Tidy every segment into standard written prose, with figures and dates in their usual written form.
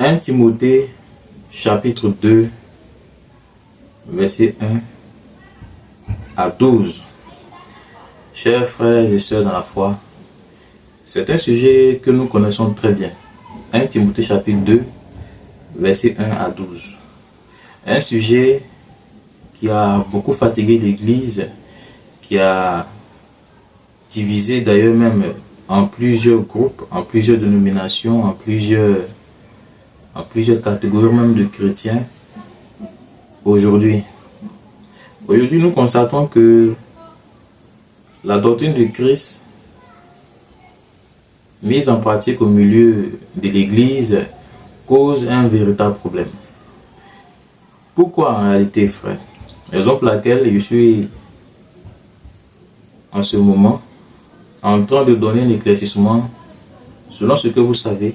1 Timothée chapitre 2 verset 1 à 12. Chers frères et sœurs dans la foi, c'est un sujet que nous connaissons très bien. 1 Timothée chapitre 2 verset 1 à 12. Un sujet qui a beaucoup fatigué l'Église, qui a divisé d'ailleurs même en plusieurs groupes, en plusieurs dénominations, en plusieurs catégories même de chrétiens aujourd'hui. Aujourd'hui, nous constatons que la doctrine de Christ mise en pratique au milieu de l'Église cause un véritable problème. Pourquoi en réalité, frère? Raison pour laquelle je suis en ce moment en train de donner un éclaircissement selon ce que vous savez,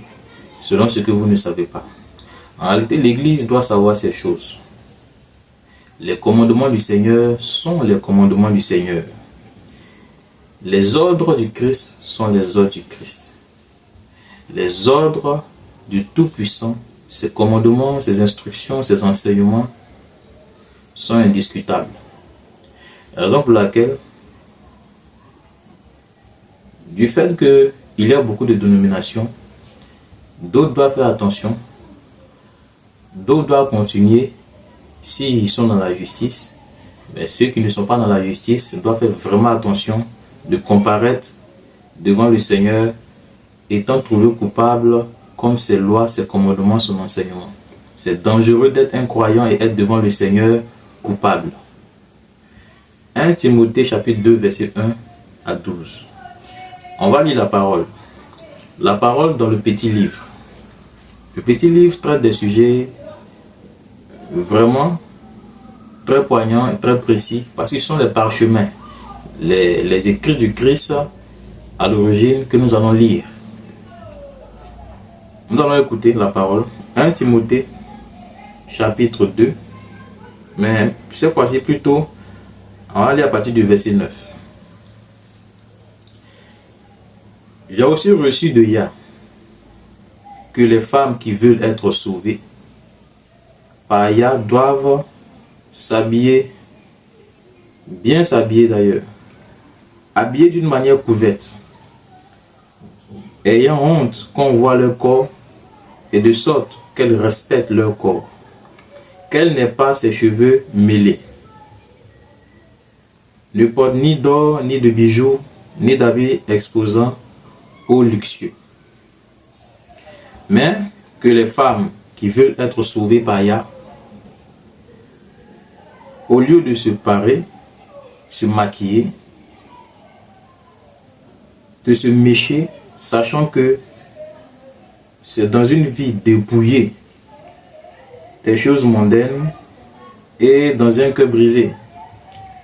selon ce que vous ne savez pas. En réalité, l'Église doit savoir ces choses. Les commandements du Seigneur sont les commandements du Seigneur. Les ordres du Christ sont les ordres du Christ. Les ordres du Tout-Puissant, ses commandements, ses instructions, ses enseignements sont indiscutables. La raison pour laquelle, du fait qu'il y a beaucoup de dénominations, d'autres doivent faire attention, d'autres doivent continuer s'ils sont dans la justice, mais ceux qui ne sont pas dans la justice doivent faire vraiment attention de comparaître devant le Seigneur étant trouvé coupable comme ses lois, ses commandements, son enseignement. C'est dangereux d'être un croyant et être devant le Seigneur coupable. 1 Timothée chapitre 2 verset 1 à 12. On va lire la parole. La parole dans le petit livre. Le petit livre traite des sujets vraiment très poignants et très précis parce qu'ils sont les parchemins, les écrits du Christ à l'origine que nous allons lire. Nous allons écouter la parole. 1 Timothée chapitre 2, mais cette fois-ci plutôt, on va lire à partir du verset 9. J'ai aussi reçu de Yah que les femmes qui veulent être sauvées par Yah doivent s'habiller, bien s'habiller d'ailleurs, habillées d'une manière couverte, ayant honte qu'on voit leur corps, et de sorte qu'elles respectent leur corps, qu'elles n'aient pas ses cheveux mêlés, ne portent ni d'or, ni de bijoux, ni d'habits exposant au luxueux. Mais que les femmes qui veulent être sauvées par Yah, au lieu de se parer, se maquiller, de se mécher, sachant que c'est dans une vie dépouillée des choses mondaines et dans un cœur brisé,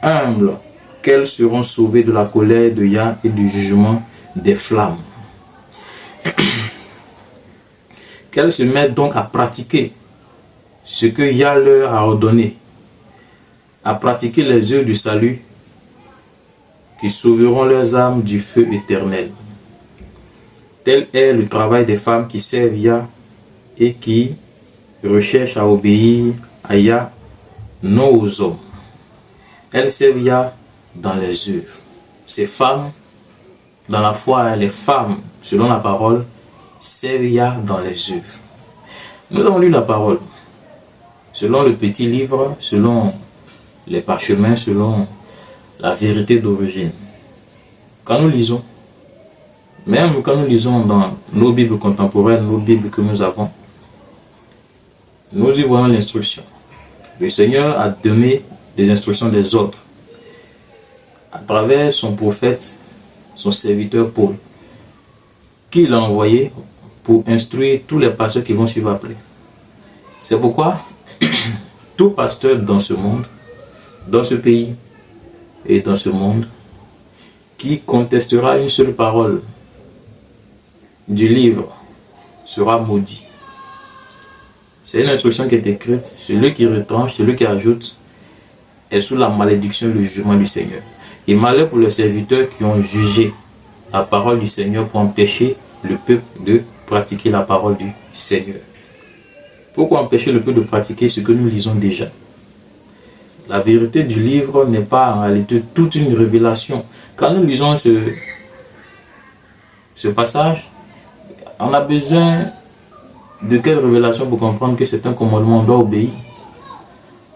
humble, qu'elles seront sauvées de la colère de Yah et du jugement des flammes. Qu'elles se mettent donc à pratiquer ce que Yah leur a ordonné, à pratiquer les œuvres du salut qui sauveront leurs âmes du feu éternel. Tel est le travail des femmes qui servent Yah et qui recherchent à obéir à Yah, non aux hommes. Elles servent Yah dans les œuvres. Ces femmes, dans la foi, les femmes, selon la parole, servent Yah dans les œuvres. Nous avons lu la parole, selon le petit livre, selon les parchemins, selon la vérité d'origine. Quand nous lisons, même quand nous lisons dans nos Bibles contemporaines, nos Bibles que nous avons, nous y voyons l'instruction. Le Seigneur a donné les instructions des ordres à travers son prophète, son serviteur Paul, qu'il a envoyé pour instruire tous les pasteurs qui vont suivre après. C'est pourquoi tout pasteur dans ce monde, dans ce pays et dans ce monde, qui contestera une seule parole du livre sera maudit. C'est une instruction qui est écrite. Celui qui retranche, celui qui ajoute est sous la malédiction et le jugement du Seigneur. Et malheur pour les serviteurs qui ont jugé la parole du Seigneur pour empêcher le peuple de pratiquer la parole du Seigneur. Pourquoi empêcher le peuple de pratiquer ce que nous lisons déjà? La vérité du livre n'est pas en réalité toute une révélation. Quand nous lisons ce passage, on a besoin de quelle révélation pour comprendre que c'est un commandement, on doit obéir?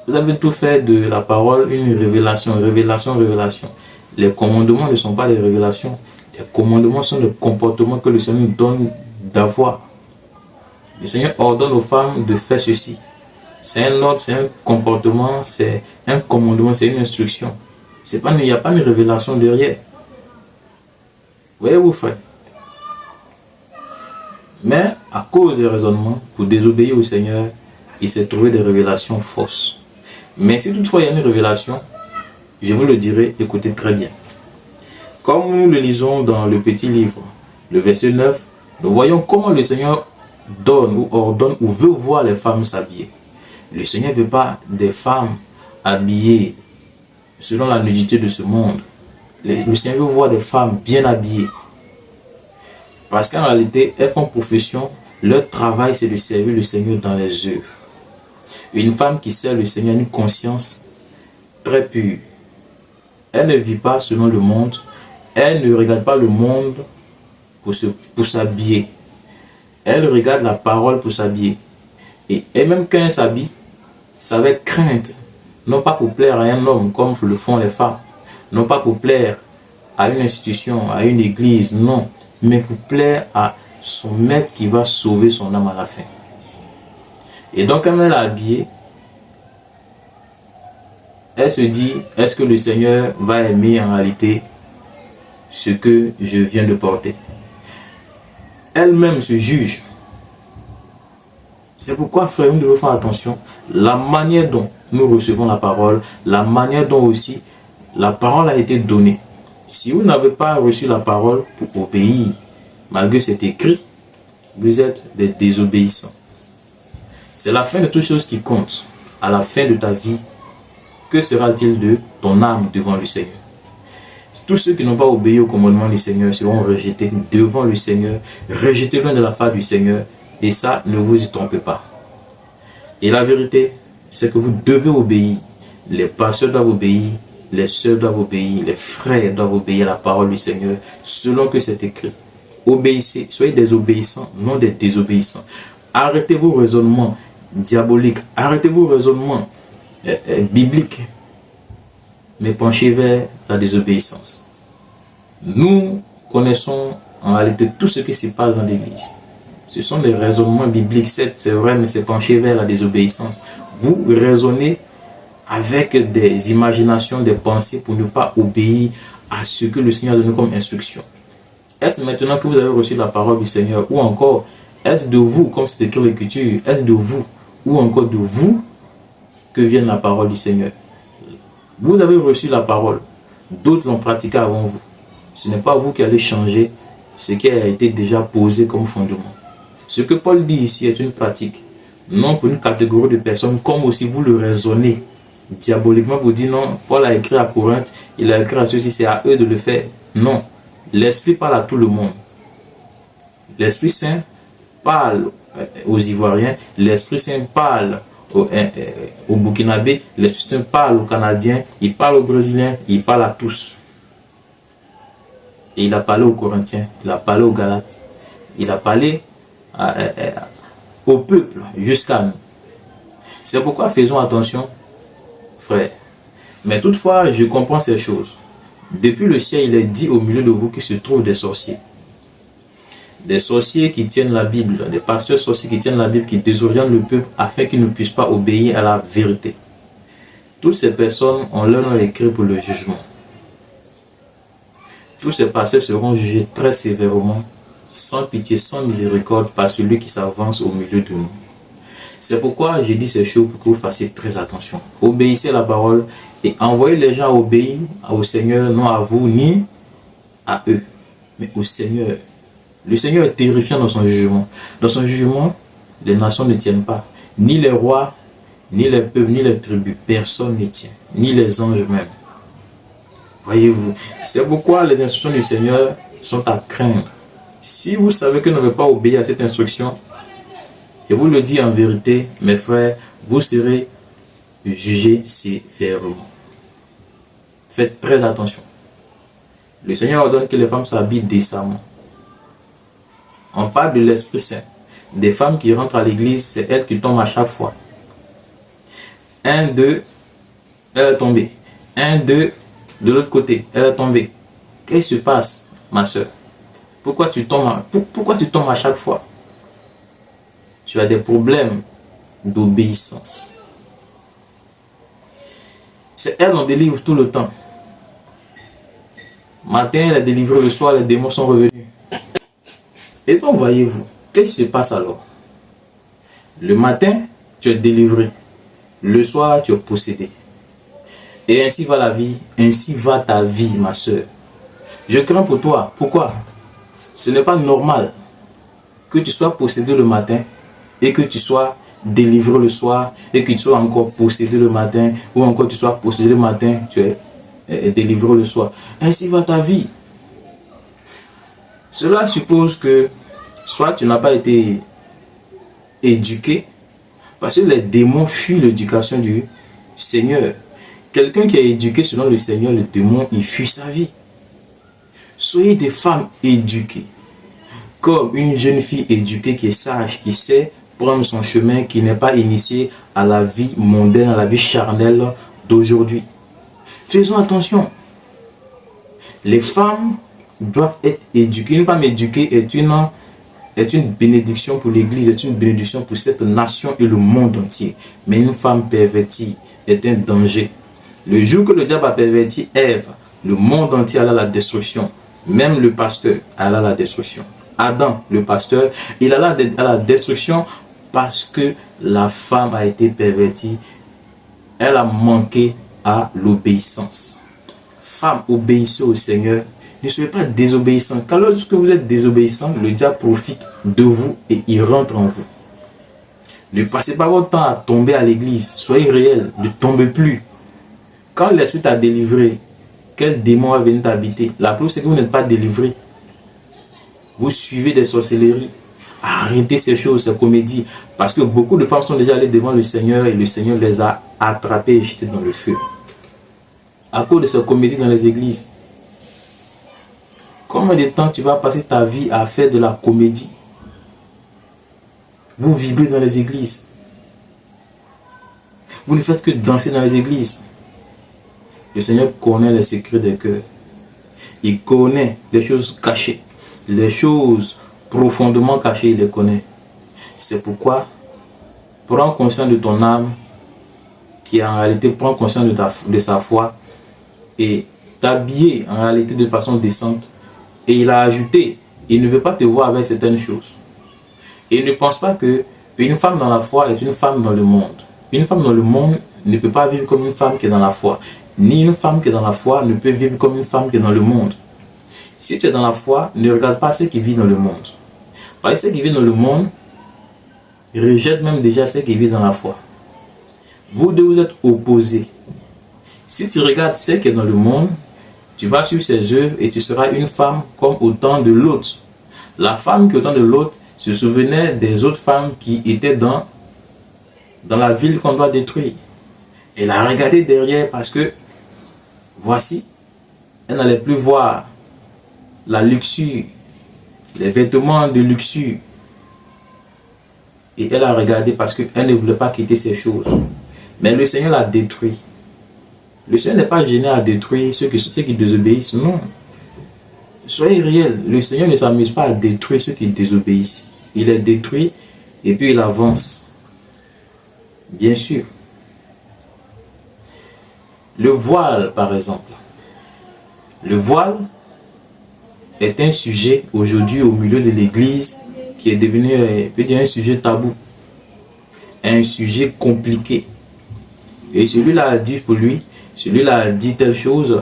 Vous avez tout fait de la parole une révélation, révélation, révélation. Les commandements ne sont pas des révélations. Les commandements sont des comportements que le Seigneur nous donne d'avoir. Le Seigneur ordonne aux femmes de faire ceci. C'est un ordre, c'est un comportement, c'est un commandement, c'est une instruction. Il n'y a pas une révélation derrière. Voyez-vous, frère? Mais à cause des raisonnements, pour désobéir au Seigneur, il s'est trouvé des révélations fausses. Mais si toutefois il y a une révélation, je vous le dirai, écoutez très bien. Comme nous le lisons dans le petit livre, le verset 9, nous voyons comment le Seigneur donne ou ordonne ou veut voir les femmes s'habiller. Le Seigneur ne veut pas des femmes habillées selon la nudité de ce monde. Le Seigneur veut voir des femmes bien habillées. Parce qu'en réalité, elles font profession, leur travail c'est de servir le Seigneur dans les œuvres. Une femme qui sert le Seigneur a une conscience très pure. Elle ne vit pas selon le monde. Elle ne regarde pas le monde pour s'habiller. Elle regarde la parole pour s'habiller. Et même quand elle s'habille, c'est avec crainte. Non pas pour plaire à un homme comme le font les femmes. Non pas pour plaire à une institution, à une église, non. Mais pour plaire à son maître qui va sauver son âme à la fin. Et donc quand elle est habillée, elle se dit, est-ce que le Seigneur va aimer en réalité ce que je viens de porter? Elle-même se juge. C'est pourquoi, frère, nous devons faire attention. La manière dont nous recevons la parole, la manière dont aussi la parole a été donnée. Si vous n'avez pas reçu la parole pour obéir, malgré cet écrit, vous êtes des désobéissants. C'est la fin de toutes choses qui compte. À la fin de ta vie, que sera-t-il de ton âme devant le Seigneur? Tous ceux qui n'ont pas obéi au commandement du Seigneur seront rejetés devant le Seigneur, rejetés loin de la face du Seigneur. Et ça, ne vous y trompez pas. Et la vérité, c'est que vous devez obéir. Les pasteurs doivent obéir, les sœurs doivent obéir, les frères doivent obéir à la parole du Seigneur, selon que c'est écrit. Obéissez, soyez des obéissants, non des désobéissants. Arrêtez vos raisonnements diaboliques, arrêtez vos raisonnements bibliques, mais penchez vers la désobéissance. Nous connaissons en réalité tout ce qui se passe dans l'Église. Ce sont des raisonnements bibliques, c'est vrai, mais c'est penché vers la désobéissance. Vous raisonnez avec des imaginations, des pensées pour ne pas obéir à ce que le Seigneur a donné comme instruction. Est-ce maintenant que vous avez reçu la parole du Seigneur, ou encore, est-ce de vous, comme c'est écrit dans l'Écriture, est-ce de vous, ou encore de vous, que vient la parole du Seigneur? Vous avez reçu la parole, d'autres l'ont pratiquée avant vous. Ce n'est pas vous qui allez changer ce qui a été déjà posé comme fondement. Ce que Paul dit ici est une pratique, non pour une catégorie de personnes, comme aussi vous le raisonnez diaboliquement pour dire non, Paul a écrit à Corinthe, il a écrit à ceux-ci, c'est à eux de le faire. Non, l'Esprit parle à tout le monde. L'Esprit Saint parle aux Ivoiriens, l'Esprit Saint parle aux Burkinabés, l'Esprit Saint parle aux Canadiens, il parle aux Brésiliens, il parle à tous. Et il a parlé aux Corinthiens, il a parlé aux Galates, il a parlé au peuple jusqu'à nous. C'est pourquoi faisons attention, frère. Mais toutefois, je comprends ces choses. Depuis le ciel, il est dit au milieu de vous qu'il se trouve des sorciers. Des sorciers qui tiennent la Bible, des pasteurs sorciers qui tiennent la Bible, qui désorientent le peuple afin qu'il ne puisse pas obéir à la vérité. Toutes ces personnes ont leur nom écrit pour le jugement. Tous ces pasteurs seront jugés très sévèrement, sans pitié, sans miséricorde, par celui qui s'avance au milieu de nous. C'est pourquoi j'ai dit ces choses pour que vous fassiez très attention. Obéissez à la parole et envoyez les gens à obéir au Seigneur, non à vous ni à eux, mais au Seigneur. Le Seigneur est terrifiant dans son jugement. Dans son jugement, les nations ne tiennent pas. Ni les rois, ni les peuples, ni les tribus. Personne ne tient. Ni les anges même. Voyez-vous. C'est pourquoi les instructions du Seigneur sont à craindre. Si vous savez que vous n'avez pas obéi à cette instruction, Je vous le dis en vérité, mes frères, vous serez jugés sévèrement. Faites très attention. Le Seigneur ordonne que les femmes s'habillent décemment. On parle de l'Esprit Saint. Des femmes qui rentrent à l'église, c'est elles qui tombent à chaque fois. 1, 2, elle est tombée. 1, 2, de l'autre côté, elle est tombée. Qu'est-ce qui se passe, ma soeur? Pourquoi tu tombes à chaque fois? Tu as des problèmes d'obéissance. C'est elle qu'on délivre tout le temps. Matin, elle est délivrée, le soir, les démons sont revenus. Et donc, voyez-vous, qu'est-ce qui se passe alors? Le matin, tu es délivré. Le soir, tu es possédé. Et ainsi va la vie, ainsi va ta vie, ma soeur. Je crains pour toi. Pourquoi? Ce n'est pas normal que tu sois possédé le matin et que tu sois délivré le soir et que tu sois encore possédé le matin ou encore tu sois possédé le matin, tu es délivré le soir. Ainsi va ta vie. Cela suppose que soit tu n'as pas été éduqué, parce que les démons fuient l'éducation du Seigneur. Quelqu'un qui est éduqué selon le Seigneur, le démon, il fuit sa vie. Soyez des femmes éduquées. Comme une jeune fille éduquée qui est sage, qui sait prendre son chemin, qui n'est pas initiée à la vie mondaine, à la vie charnelle d'aujourd'hui. Faisons attention. Les femmes doivent être éduquées. Une femme éduquée est une bénédiction pour l'Église, est une bénédiction pour cette nation et le monde entier. Mais une femme pervertie est un danger. Le jour que le diable a perverti Ève, le monde entier alla à la destruction. Même le pasteur alla à la destruction. Adam, le pasteur, il alla à la destruction parce que la femme a été pervertie. Elle a manqué à l'obéissance. Femme, obéissez au Seigneur. Ne soyez pas désobéissants. Car lorsque vous êtes désobéissant, le diable profite de vous et il rentre en vous. Ne passez pas votre temps à tomber à l'église. Soyez réel. Ne tombez plus. Quand l'Esprit t'a délivré, quel démon va venir t'habiter? La preuve, c'est que vous n'êtes pas délivré. Vous suivez des sorcelleries. Arrêtez ces choses, ces comédies. Parce que beaucoup de femmes sont déjà allées devant le Seigneur et le Seigneur les a attrapées et jetées dans le feu. À cause de ces comédies dans les églises. Combien de temps tu vas passer ta vie à faire de la comédie? Vous vibrez dans les églises. Vous ne faites que danser dans les églises. Le Seigneur connaît les secrets des cœurs. Il connaît les choses cachées. Les choses profondément cachées, il les connaît. C'est pourquoi, prends conscience de ton âme, qui en réalité prend conscience de sa foi, et t'habiller en réalité de façon décente. Et il a ajouté, il ne veut pas te voir avec certaines choses. Et ne pense pas que une femme dans la foi est une femme dans le monde. Une femme dans le monde ne peut pas vivre comme une femme qui est dans la foi. Ni une femme qui est dans la foi ne peut vivre comme une femme qui est dans le monde. Si tu es dans la foi, ne regarde pas ceux qui vivent dans le monde. Parce que ceux qui vivent dans le monde rejettent même déjà ceux qui vivent dans la foi. Vous deux, vous êtes opposés. Si tu regardes ceux qui sont dans le monde, tu vas suivre ses œuvres et tu seras une femme comme au temps de l'autre. La femme qui au temps de l'autre se souvenait des autres femmes qui étaient dans la ville qu'on doit détruire. Elle a regardé derrière parce que, voici, elle n'allait plus voir la luxure, les vêtements de luxure. Et elle a regardé parce qu'elle ne voulait pas quitter ces choses. Mais le Seigneur l'a détruit. Le Seigneur n'est pas gêné à détruire ceux qui désobéissent. Non. Soyez réels. Le Seigneur ne s'amuse pas à détruire ceux qui désobéissent. Il les détruit et puis il avance. Bien sûr. Le voile, par exemple. Le voile est un sujet aujourd'hui au milieu de l'Église qui est devenu un sujet tabou. Un sujet compliqué. Et celui-là a dit pour lui, celui-là a dit telle chose,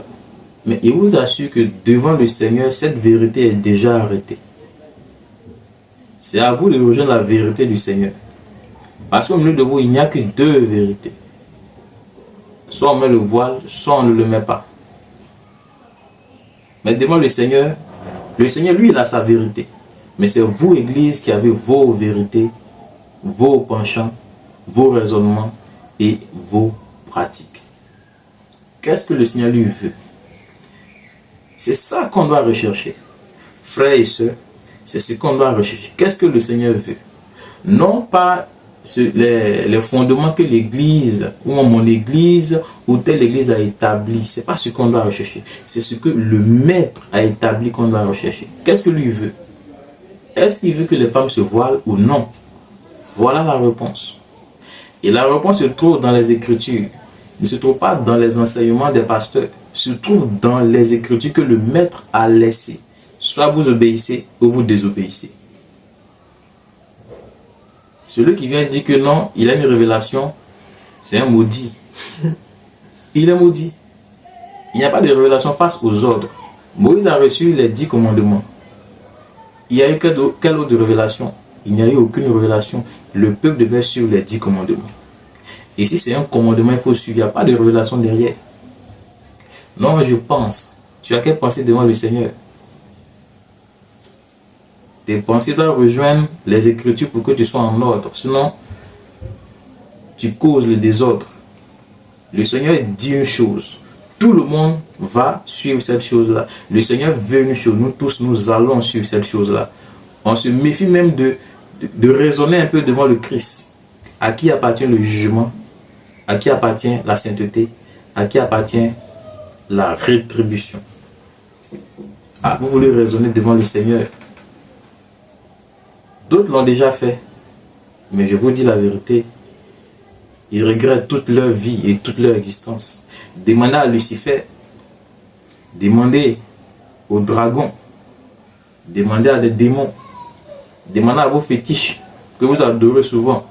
mais il vous assure que devant le Seigneur, cette vérité est déjà arrêtée. C'est à vous de rejoindre la vérité du Seigneur. Parce qu'au milieu de vous, il n'y a que deux vérités. Soit on met le voile, soit on ne le met pas. Mais devant le Seigneur, lui, il a sa vérité. Mais c'est vous, Église, qui avez vos vérités vos penchants, vos raisonnements et vos pratiques. Qu'est-ce que le Seigneur lui veut? C'est ça qu'on doit rechercher. Frères et sœurs, c'est ce qu'on doit rechercher. Qu'est-ce que le Seigneur veut? Non pas les fondements que l'Église ou mon Église ou telle Église a établi. Ce n'est pas ce qu'on doit rechercher. C'est ce que le Maître a établi qu'on doit rechercher. Qu'est-ce que lui veut? Est-ce qu'il veut que les femmes se voilent ou non? Voilà la réponse. Et la réponse se trouve dans les Écritures. Ne se trouve pas dans les enseignements des pasteurs. Se trouve dans les Écritures que le Maître a laissées. Soit vous obéissez ou vous désobéissez. Celui qui vient dire que non, il a une révélation, c'est un maudit. Il est maudit. Il n'y a pas de révélation face aux ordres. Moïse a reçu les 10 commandements. Il y a eu quelle autre révélation? Il n'y a eu aucune révélation. Le peuple devait suivre les 10 commandements. Et si c'est un commandement, il faut suivre. Il n'y a pas de révélation derrière. Non, je pense. Tu as qu'à penser devant le Seigneur. Tes pensées doivent rejoindre les Écritures pour que tu sois en ordre. Sinon, tu causes le désordre. Le Seigneur dit une chose. Tout le monde va suivre cette chose-là. Le Seigneur veut une chose. Nous tous, nous allons suivre cette chose-là. On se méfie même de raisonner un peu devant le Christ. À qui appartient le jugement? À qui appartient la sainteté? À qui appartient la rétribution? Ah, vous voulez raisonner devant le Seigneur? D'autres l'ont déjà fait. Mais je vous dis la vérité. Ils regrettent toute leur vie et toute leur existence. Demandez à Lucifer. Demandez aux dragons. Demandez à des démons. Demandez à vos fétiches que vous adorez souvent.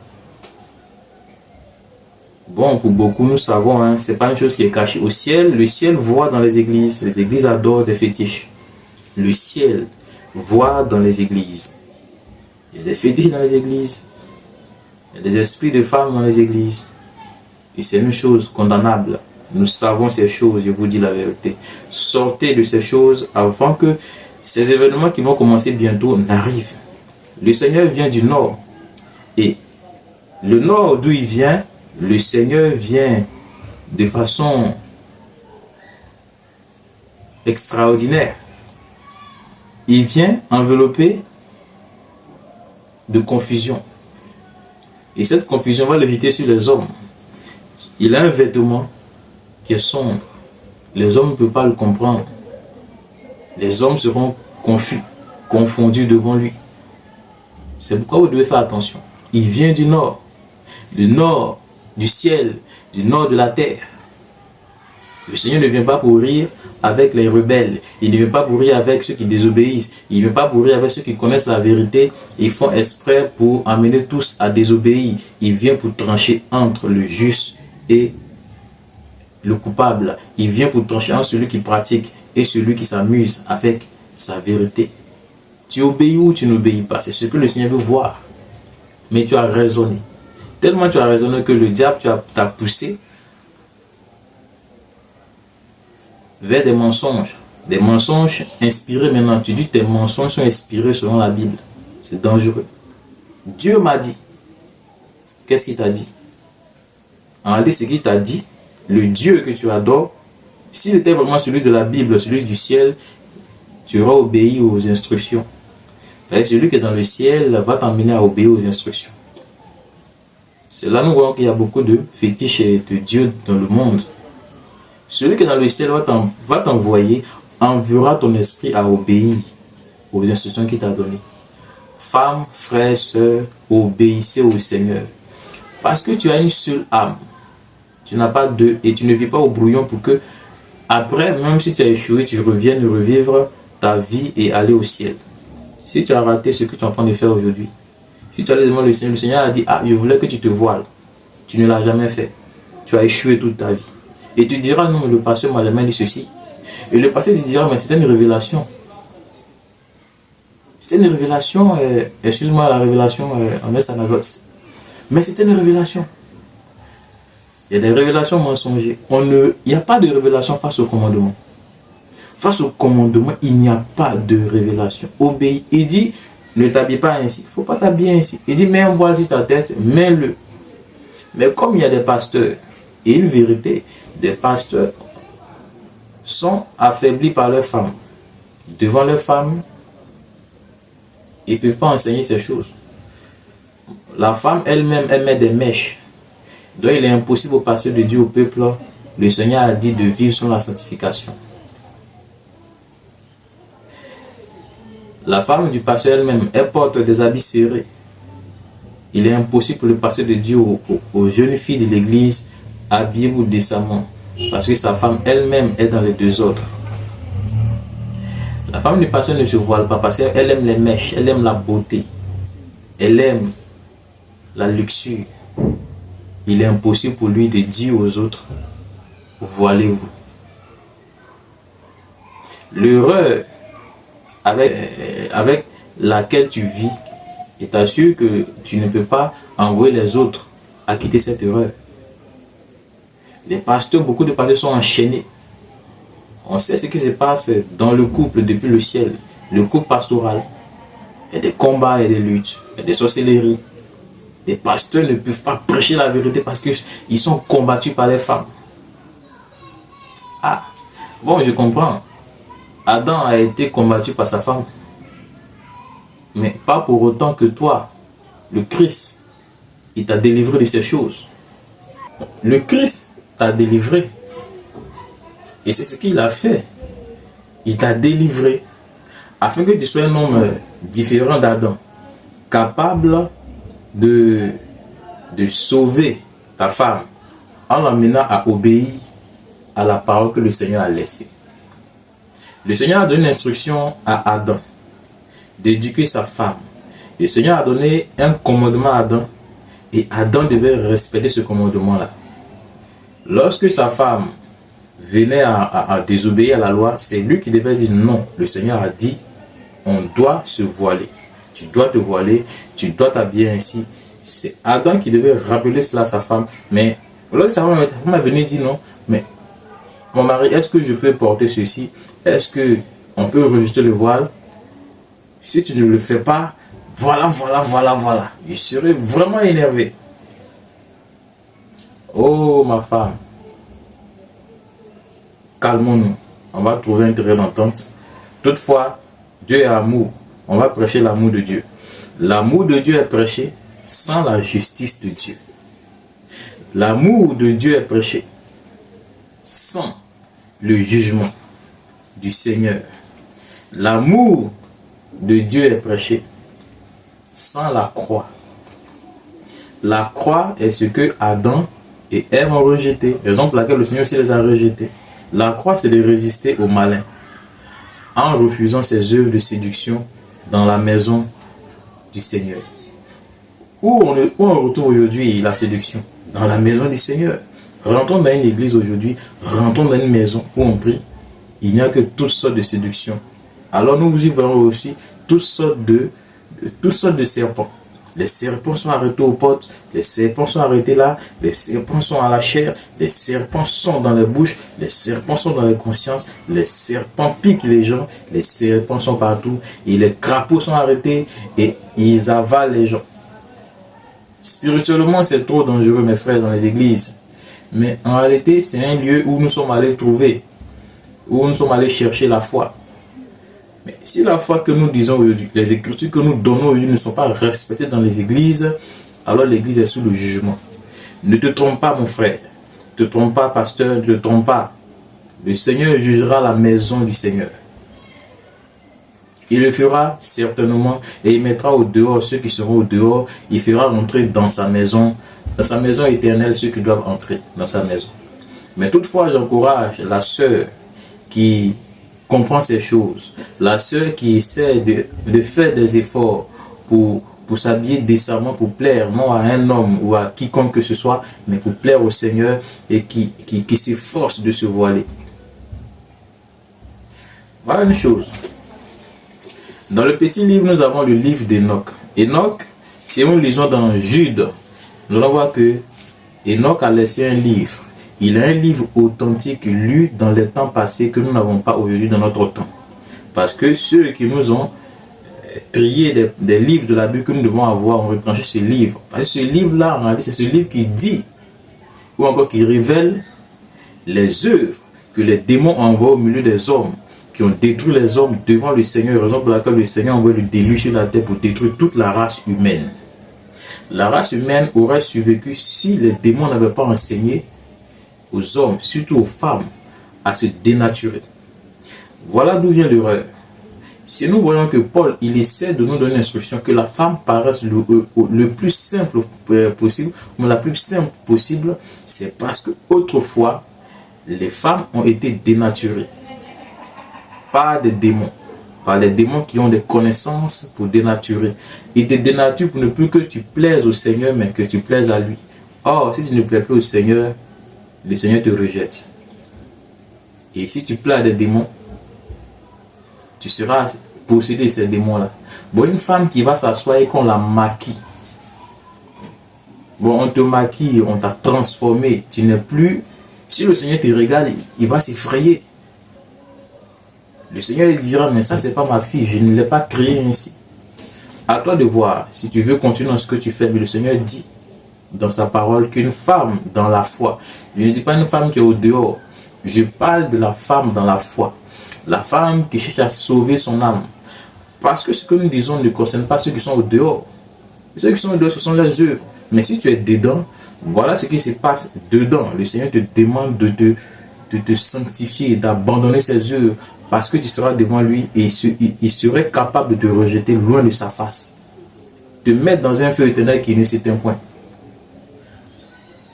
Bon, pour beaucoup, nous savons, hein, ce n'est pas une chose qui est cachée. Au ciel, le ciel voit dans les églises. Les églises adorent des fétiches. Le ciel voit dans les églises. Il y a des fétiches dans les églises. Il y a des esprits de femmes dans les églises. Et c'est une chose condamnable. Nous savons ces choses, je vous dis la vérité. Sortez de ces choses avant que ces événements qui vont commencer bientôt n'arrivent. Le Seigneur vient du nord. Et le nord d'où il vient, le Seigneur vient de façon extraordinaire. Il vient envelopper de confusion. Et cette confusion va l'éviter sur les hommes. Il a un vêtement qui est sombre. Les hommes ne peuvent pas le comprendre. Les hommes seront confus, confondus devant lui. C'est pourquoi vous devez faire attention. Il vient du nord du ciel, du nord de la terre. Le Seigneur ne vient pas pour rire avec les rebelles. Il ne vient pas pour rire avec ceux qui désobéissent. Il ne vient pas pour rire avec ceux qui connaissent la vérité. Ils font exprès pour amener tous à désobéir. Il vient pour trancher entre le juste et le coupable. Il vient pour trancher entre celui qui pratique et celui qui s'amuse avec sa vérité. Tu obéis ou tu n'obéis pas. C'est ce que le Seigneur veut voir. Mais tu as raisonné. Tellement tu as raisonné que le diable t'a poussé vers des mensonges inspirés. Maintenant, tu dis tes mensonges sont inspirés selon la Bible. C'est dangereux. Dieu m'a dit. Qu'est-ce qu'il t'a dit? En réalité, ce qu'il t'a dit, le Dieu que tu adores, s'il était vraiment celui de la Bible, celui du ciel, tu auras obéi aux instructions. Celui qui est dans le ciel va t'emmener à obéir aux instructions. C'est là nous voyons qu'il y a beaucoup de fétiches et de dieux dans le monde. Celui qui est dans le ciel va t'envoyer, enverra ton esprit à obéir aux instructions qu'il t'a données. Femmes, frères, sœurs, obéissez au Seigneur. Parce que tu as une seule âme. Tu n'as pas deux et tu ne vis pas au brouillon pour que, après, même si tu as échoué, tu reviennes revivre ta vie et aller au ciel. Si tu as raté ce que tu es en train de faire aujourd'hui, si tu allais devant le Seigneur a dit, ah, je voulais que tu te voiles. Tu ne l'as jamais fait. Tu as échoué toute ta vie. Et tu diras, non, mais le pasteur m'a jamais dit ceci. Et le pasteur te dira, mais c'est une révélation. C'est une révélation, excuse-moi la révélation, on est Sanagots. Mais c'est une révélation. Il y a des révélations mensongères. Il n'y a pas de révélation face au commandement. Face au commandement, il n'y a pas de révélation. Obéis. Il dit, ne t'habille pas ainsi. Il ne faut pas t'habiller ainsi. Il dit, mets un voile sur ta tête, mets-le. Mais comme il y a des pasteurs, et une vérité, des pasteurs sont affaiblis par leurs femmes. Devant leurs femmes, ils ne peuvent pas enseigner ces choses. La femme elle-même, elle met des mèches. Donc il est impossible au pasteur de dire au peuple, le Seigneur a dit de vivre sur la sanctification. La femme du pasteur elle-même, elle porte des habits serrés. Il est impossible pour le pasteur de dire aux jeunes filles de l'église, habillez-vous décemment. Parce que sa femme elle-même est dans les deux ordres. La femme du pasteur ne se voile pas parce qu'elle aime les mèches, elle aime la beauté, elle aime la luxure. Il est impossible pour lui de dire aux autres, voilez-vous. L'erreur avec laquelle tu vis, et t'assure que tu ne peux pas envoyer les autres à quitter cette erreur. Les pasteurs, beaucoup de pasteurs sont enchaînés. On sait ce qui se passe dans le couple depuis le ciel, le couple pastoral. Il y a des combats, il y a des luttes, il y a des sorcelleries. Des pasteurs ne peuvent pas prêcher la vérité parce qu'ils sont combattus par les femmes. Ah, bon, je comprends. Adam a été combattu par sa femme. Mais pas pour autant que toi, le Christ, il t'a délivré de ces choses. Le Christ t'a délivré. Et c'est ce qu'il a fait. Il t'a délivré afin que tu sois un homme différent d'Adam, capable de sauver ta femme en l'amenant à obéir à la parole que le Seigneur a laissée. Le Seigneur a donné une instruction à Adam d'éduquer sa femme. Le Seigneur a donné un commandement à Adam et Adam devait respecter ce commandement-là. Lorsque sa femme venait à désobéir à la loi, c'est lui qui devait dire non. Le Seigneur a dit, on doit se voiler. Tu dois te voiler, tu dois t'habiller ainsi. C'est Adam qui devait rappeler cela à sa femme. Mais lorsque sa femme est venue dire non, mais mon mari, est-ce que je peux porter ceci? Est-ce qu'on peut rejeter le voile? Si tu ne le fais pas, voilà. Je serai vraiment énervé. Oh ma femme, calmons-nous. On va trouver un terrain d'entente. Toutefois, Dieu est amour. On va prêcher l'amour de Dieu. L'amour de Dieu est prêché sans la justice de Dieu. L'amour de Dieu est prêché sans le jugement du Seigneur. L'amour de Dieu est prêché sans la croix. La croix est ce que Adam et Ève ont rejeté, raison pour laquelle le Seigneur aussi les a rejetés. La croix, c'est de résister au malin en refusant ses œuvres de séduction dans la maison du Seigneur. Où on retrouve aujourd'hui la séduction? Dans la maison du Seigneur. Rentrons dans une église aujourd'hui, rentrons dans une maison où on prie. Il n'y a que toutes sortes de séductions. Alors nous vous y verrons aussi toutes sortes de serpents. Les serpents sont arrêtés aux portes, les serpents sont arrêtés là, les serpents sont à la chair, les serpents sont dans les bouches, les serpents sont dans les consciences, les serpents piquent les gens, les serpents sont partout, et les crapauds sont arrêtés et ils avalent les gens. Spirituellement, c'est trop dangereux, mes frères, dans les églises. Mais en réalité, c'est un lieu où nous sommes allés trouver, où nous sommes allés chercher la foi. Mais si la foi que nous disons aujourd'hui, les écritures que nous donnons aujourd'hui ne sont pas respectées dans les églises, alors l'église est sous le jugement. Ne te trompe pas, mon frère. Ne te trompe pas, pasteur, ne te trompe pas. Le Seigneur jugera la maison du Seigneur. Il le fera certainement et il mettra au dehors ceux qui seront au dehors. Il fera rentrer dans sa maison éternelle ceux qui doivent entrer dans sa maison. Mais toutefois, j'encourage la sœur qui comprend ces choses, la sœur qui essaie de faire des efforts pour s'habiller décemment, pour plaire non à un homme ou à quiconque que ce soit, mais pour plaire au Seigneur et qui s'efforce de se voiler. Voilà une chose. Dans le petit livre, nous avons le livre d'Enoch. Enoch, si nous lisons dans Jude, nous allons voir que Enoch a laissé un livre. Il a un livre authentique lu dans les temps passés que nous n'avons pas aujourd'hui dans notre temps. Parce que ceux qui nous ont trier des livres de la Bible que nous devons avoir, on retranche ce livre. Parce que ce livre-là, en réalité, c'est ce livre qui dit, ou encore qui révèle les œuvres que les démons ont envoyées au milieu des hommes, qui ont détruit les hommes devant le Seigneur, raison pour laquelle le Seigneur a envoyé le déluge sur la terre pour détruire toute la race humaine. La race humaine aurait survécu si les démons n'avaient pas enseigné aux hommes, surtout aux femmes, à se dénaturer. Voilà d'où vient l'erreur. Si nous voyons que Paul, il essaie de nous donner l'instruction que la femme paraisse le plus simple possible, ou la plus simple possible, c'est parce que autrefois, les femmes ont été dénaturées par des démons, par les démons qui ont des connaissances pour dénaturer. Ils te dénaturent pour ne plus que tu plaises au Seigneur, mais que tu plaises à lui. Or, si tu ne plais plus au Seigneur, le Seigneur te rejette. Et si tu plais à des démons, tu seras possédé de ces démons-là. Bon, une femme qui va s'asseoir et qu'on la maquille. Bon, on te maquille, on t'a transformé. Tu n'es plus... Si le Seigneur te regarde, il va s'effrayer. Le Seigneur il dira, mais ça, c'est pas ma fille. Je ne l'ai pas créée ainsi. À toi de voir. Si tu veux continuer dans ce que tu fais, mais le Seigneur dit dans sa parole qu'une femme dans la foi. Je ne dis pas une femme qui est au dehors. Je parle de la femme dans la foi. La femme qui cherche à sauver son âme. Parce que ce que nous disons ne concerne pas ceux qui sont au dehors. Ceux qui sont au dehors, ce sont les œuvres. Mais si tu es dedans, voilà ce qui se passe dedans. Le Seigneur te demande de te sanctifier, d'abandonner ses œuvres. Parce que tu seras devant lui et il serait capable de te rejeter loin de sa face. Te mettre dans un feu éternel qui ne s'éteint point.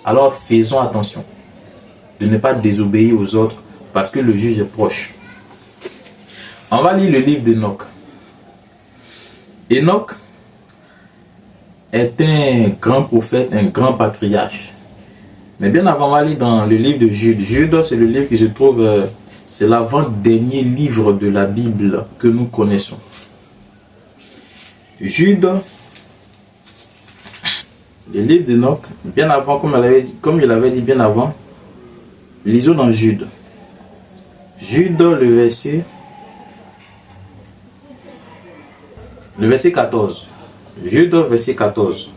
Alors faisons attention de ne pas désobéir aux autres parce que le juge est proche. On va lire le livre d'Enoch. Enoch est un grand prophète, un grand patriarche. Mais bien avant, on va lire dans le livre de Jude. Jude, c'est le livre qui se trouve, c'est l'avant-dernier livre de la Bible que nous connaissons. Jude, le livre d'Enoch, bien avant, comme il avait dit bien avant, lisons dans Jude. Jude, le verset 14. Jude, verset 14.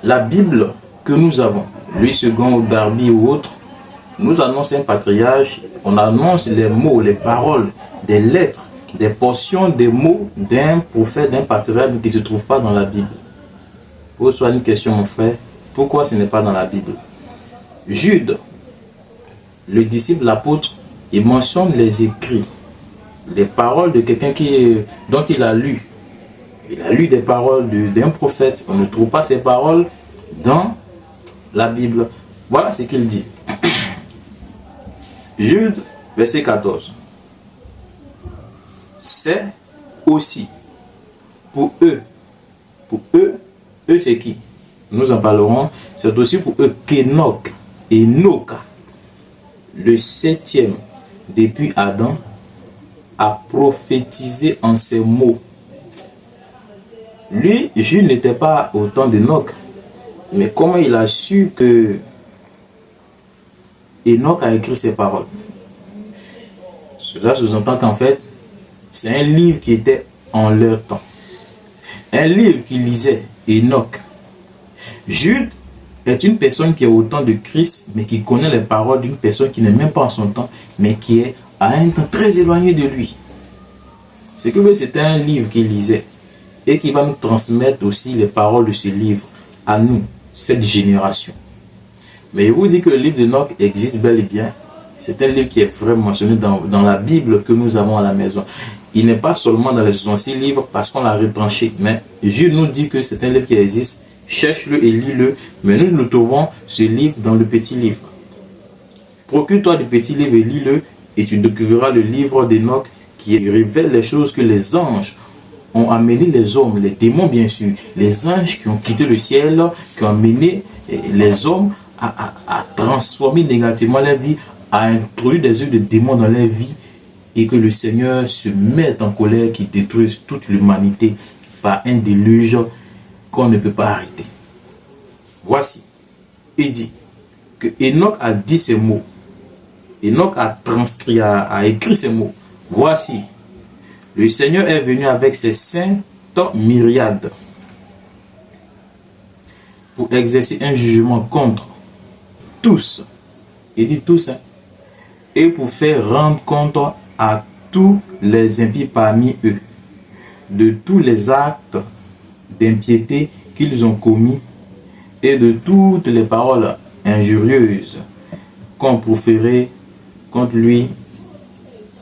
La Bible que nous avons, Louis II ou Darby ou autre, nous annonce un patriarche, on annonce les mots, les paroles, des lettres, des portions des mots d'un prophète, d'un patriarche qui ne se trouve pas dans la Bible. Pour soit une question, mon frère, pourquoi ce n'est pas dans la Bible? Jude, le disciple, l'apôtre, il mentionne les écrits, les paroles de quelqu'un dont il a lu. Il a lu des paroles d'un prophète. On ne trouve pas ces paroles dans la Bible. Voilà ce qu'il dit. Jude, verset 14. C'est aussi pour eux. Pour eux, c'est qui? Nous en parlerons. C'est aussi pour eux qu'Enoch, le 7e depuis Adam, a prophétisé en ces mots. Lui, Jude n'était pas au temps d'Enoch. Mais comment il a su que Enoch a écrit ces paroles? Cela sous-entend qu'en fait, c'est un livre qui était en leur temps. Un livre qui lisait Enoch. Jude est une personne qui est au temps de Christ, mais qui connaît les paroles d'une personne qui n'est même pas en son temps, mais qui est à un temps très éloigné de lui. Ce que c'était un livre qu'il lisait et qui va nous transmettre aussi les paroles de ce livre à nous, cette génération. Mais je vous dis que le livre d'Enoch existe bel et bien. C'est un livre qui est vraiment mentionné dans la Bible que nous avons à la maison. Il n'est pas seulement dans les anciens livres parce qu'on l'a retranché, mais Jude nous dit que c'est un livre qui existe. Cherche-le et lis-le, mais nous trouvons ce livre dans le petit livre. Procure-toi du petit livre et lis-le, et tu découvriras le livre d'Enoch qui révèle les choses que les anges ont amené les hommes, les démons bien sûr, les anges qui ont quitté le ciel, qui ont amené les hommes à transformer négativement leur vie, à introduire des œuvres de démons dans leur vie, et que le Seigneur se mette en colère, qui détruise toute l'humanité par un déluge qu'on ne peut pas arrêter. Voici, il dit que Enoch a dit ces mots. Enoch a transcrit, a écrit ces mots. Voici, Le Seigneur est venu avec ses saints myriades pour exercer un jugement contre tous, il dit tous, et pour faire rendre compte à tous les impies parmi eux de tous les actes d'impiété qu'ils ont commis et de toutes les paroles injurieuses qu'ont proférées contre lui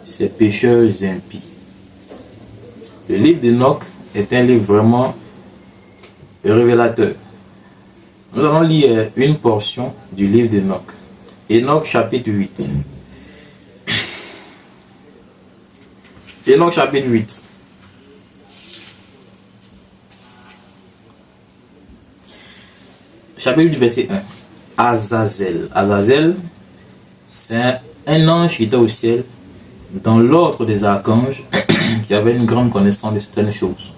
ces pécheurs impies. Le livre d'Enoch est un livre vraiment révélateur. Nous allons lire une portion du livre d'Enoch. Enoch chapitre 8. Enoch chapitre 8. Chapitre 8, verset 1. Azazel. Azazel, c'est un ange qui était au ciel dans l'ordre des archanges qui avait une grande connaissance de certaines choses.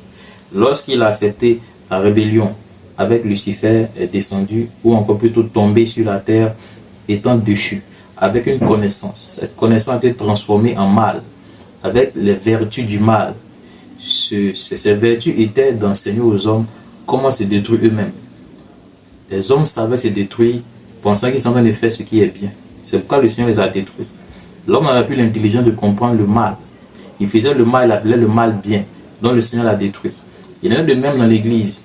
Lorsqu'il a accepté la rébellion avec Lucifer, est descendu, ou encore plutôt tombé sur la terre, étant déchu, avec une connaissance. Cette connaissance a été transformée en mal, avec les vertus du mal. Ces vertus étaient d'enseigner aux hommes comment se détruire eux-mêmes. Les hommes savaient se détruire, pensant qu'ils sont en train de faire ce qui est bien. C'est pourquoi le Seigneur les a détruits. L'homme n'avait plus l'intelligence de comprendre le mal. Il faisait le mal, il appelait le mal bien, donc le Seigneur l'a détruit. Il y en a de même dans l'église.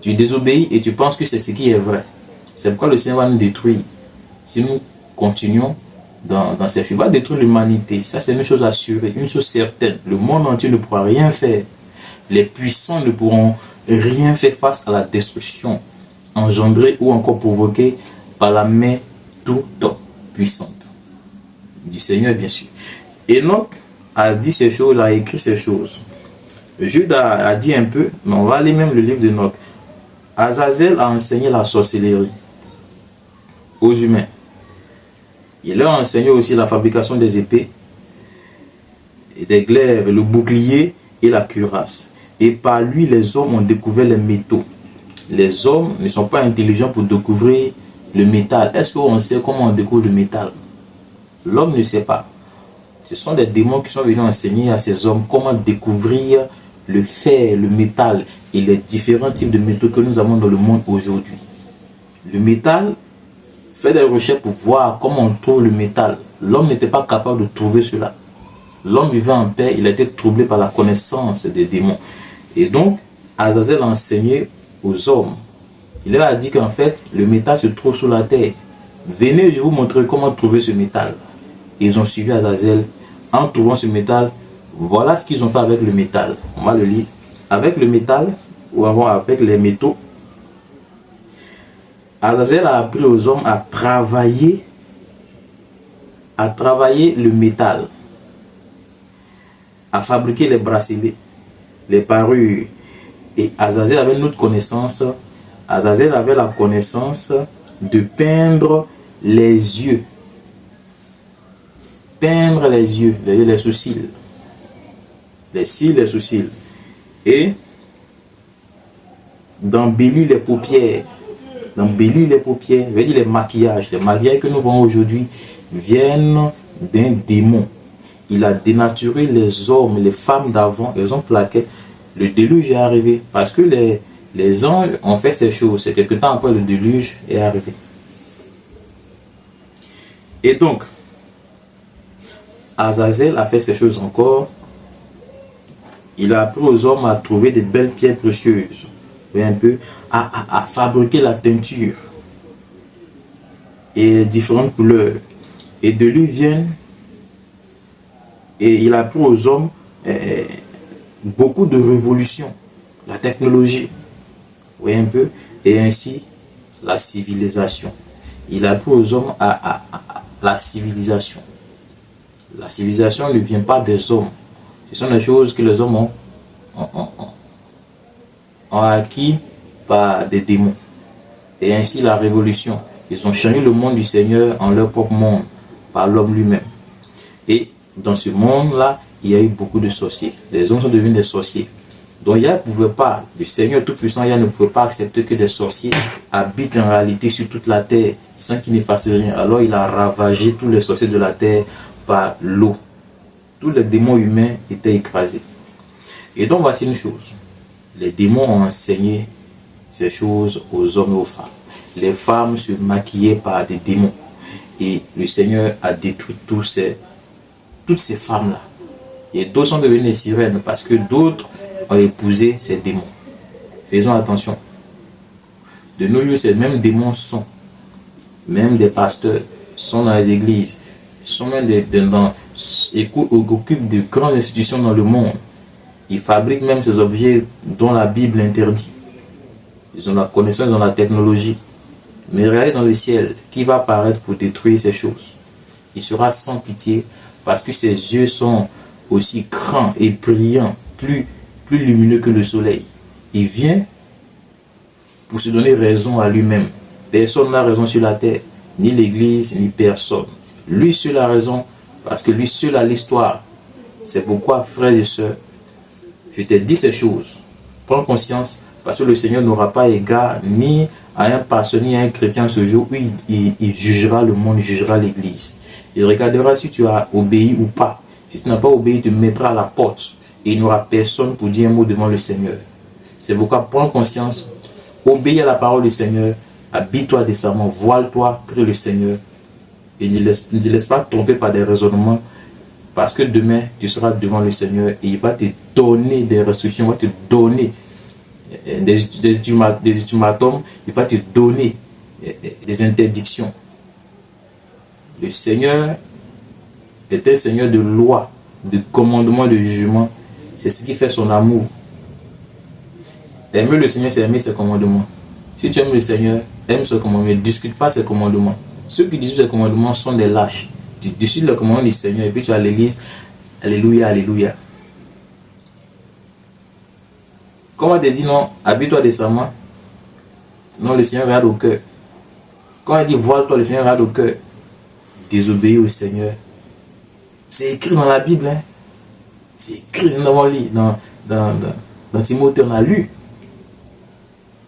Tu désobéis et tu penses que c'est ce qui est vrai. C'est pourquoi le Seigneur va nous détruire. Si nous continuons dans ces films, il va détruire l'humanité. Ça, c'est une chose assurée, une chose certaine. Le monde entier ne pourra rien faire. Les puissants ne pourront rien faire face à la destruction engendrée ou encore provoquée par la main toute puissante du Seigneur, bien sûr. Enoch a dit ces choses, il a écrit ces choses. Jude a dit un peu, mais on va aller même le livre d'Enoch. Azazel a enseigné la sorcellerie aux humains. Il leur a enseigné aussi la fabrication des épées, et des glaives, le bouclier et la cuirasse. Et par lui, les hommes ont découvert les métaux. Les hommes ne sont pas intelligents pour découvrir le métal. Est-ce qu'on sait comment on découvre le métal? L'homme ne sait pas. Ce sont des démons qui sont venus enseigner à ces hommes comment découvrir le fer, le métal et les différents types de métaux que nous avons dans le monde aujourd'hui. Le métal, fait des recherches pour voir comment on trouve le métal. L'homme n'était pas capable de trouver cela. L'homme vivait en paix, il a été troublé par la connaissance des démons. Et donc, Azazel a enseigné aux hommes. Il leur a dit qu'en fait, le métal se trouve sous la terre. Venez, je vais vous montrer comment trouver ce métal. Ils ont suivi Azazel. En trouvant ce métal, voilà ce qu'ils ont fait avec le métal. On va le lire. Avec le métal, ou avec les métaux, Azazel a appris aux hommes à travailler le métal, à fabriquer les bracelets, les parures. Et Azazel avait une autre connaissance. Azazel avait la connaissance de peindre les yeux. Peindre les yeux, les sourcils. Les cils, les sourcils. Et d'embellir les paupières. D'embellir les paupières, je veux dire les maquillages. Les maquillages que nous voyons aujourd'hui viennent d'un démon. Il a dénaturé les hommes, les femmes d'avant, les hommes plaqués. Le déluge est arrivé parce que les anges ont fait ces choses. C'est quelque temps après le déluge est arrivé. Et donc, Azazel a fait ces choses encore. Il a appris aux hommes à trouver des belles pierres précieuses. Un peu à fabriquer la teinture et différentes couleurs. Et de lui viennent, et il a appris aux hommes beaucoup de révolutions, la technologie, oui un peu, et ainsi la civilisation. Il a appris aux hommes à la civilisation. La civilisation ne vient pas des hommes. Ce sont des choses que les hommes ont acquis par des démons. Et ainsi la révolution. Ils ont changé le monde du Seigneur en leur propre monde, par l'homme lui-même. Et dans ce monde-là, il y a eu beaucoup de sorciers. Les hommes sont devenus des sorciers. Donc Yahweh ne pouvait pas, le Seigneur Tout-Puissant, Yahweh ne pouvait pas accepter que des sorciers habitent en réalité sur toute la terre sans qu'ils ne fassent rien. Alors il a ravagé tous les sorciers de la terre par l'eau. tous les démons humains étaient écrasés. Et donc voici une chose. Les démons ont enseigné ces choses aux hommes et aux femmes. Les femmes se maquillaient par des démons. Et le Seigneur a détruit toutes ces femmes-là. Et d'autres sont devenues des sirènes parce que d'autres ont épousé ces démons. Faisons attention. De nos jours, ces mêmes démons sont, même des pasteurs, sont dans les églises, sont même occupent de grandes institutions dans le monde. Ils fabriquent même ces objets dont la Bible interdit. Ils ont la connaissance, ils ont la technologie. Mais regardez dans le ciel, qui va apparaître pour détruire ces choses? Il sera sans pitié parce que ses yeux sont aussi grands et brillants, plus lumineux que le soleil. Il vient pour se donner raison à lui-même. Personne n'a raison sur la terre, ni l'Église, ni personne. Lui seul a raison parce que lui seul a l'histoire. C'est pourquoi, frères et sœurs, je t'ai dit ces choses. Prends conscience parce que le Seigneur n'aura pas égard ni à un pasteur ni à un chrétien ce jour où il jugera le monde, il jugera l'Église. Il regardera si tu as obéi ou pas. Si tu n'as pas obéi, il te mettra à la porte et il n'y aura personne pour dire un mot devant le Seigneur. C'est pourquoi prends conscience, obéis à la parole du Seigneur, habille-toi décemment, voile-toi, prie le Seigneur et ne laisse pas tromper par des raisonnements parce que demain tu seras devant le Seigneur et il va te donner des restrictions, il va te donner des ultimatums, il va te donner des interdictions. Le Seigneur est un Seigneur de loi, de commandement, de jugement. C'est ce qui fait son amour. Aimer le Seigneur, c'est aimer ses commandements. Si tu aimes le Seigneur, aime ses commandements, ne discute pas ses commandements. Ceux qui discutent ses commandements sont des lâches. Tu discutes le commandement du Seigneur et puis tu as l'église. Alléluia, alléluia. Quand on te dit non, habille-toi décemment, non, le Seigneur regarde au cœur. Quand on dit voile-toi, le Seigneur regarde au cœur. Désobéir au Seigneur. C'est écrit dans la Bible. Hein? C'est écrit dans Timothée, on a lu.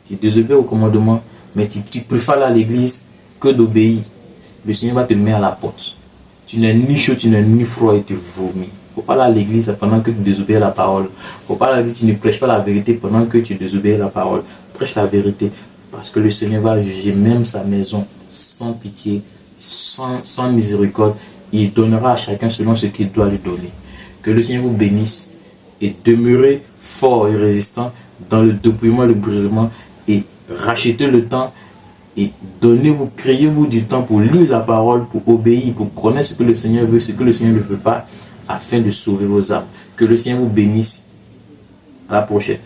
Tu désobéis au commandement, mais tu préfères aller à l'église que d'obéir. Le Seigneur va te mettre à la porte. Tu n'es ni chaud, tu n'es ni froid et tu vomis. Il ne faut pas aller à l'église pendant que tu désobéis à la parole. Il ne faut pas aller à l'église, tu ne prêches pas la vérité pendant que tu désobéis à la parole. Prêche la vérité. Parce que le Seigneur va juger même sa maison sans pitié, sans miséricorde. Il donnera à chacun selon ce qu'il doit lui donner. Que le Seigneur vous bénisse et demeurez fort et résistant dans le dépouillement et le brisement et rachetez le temps et donnez-vous, créez-vous du temps pour lire la parole, pour obéir, pour connaître ce que le Seigneur veut, ce que le Seigneur ne veut pas, afin de sauver vos âmes. Que le Seigneur vous bénisse. À la prochaine.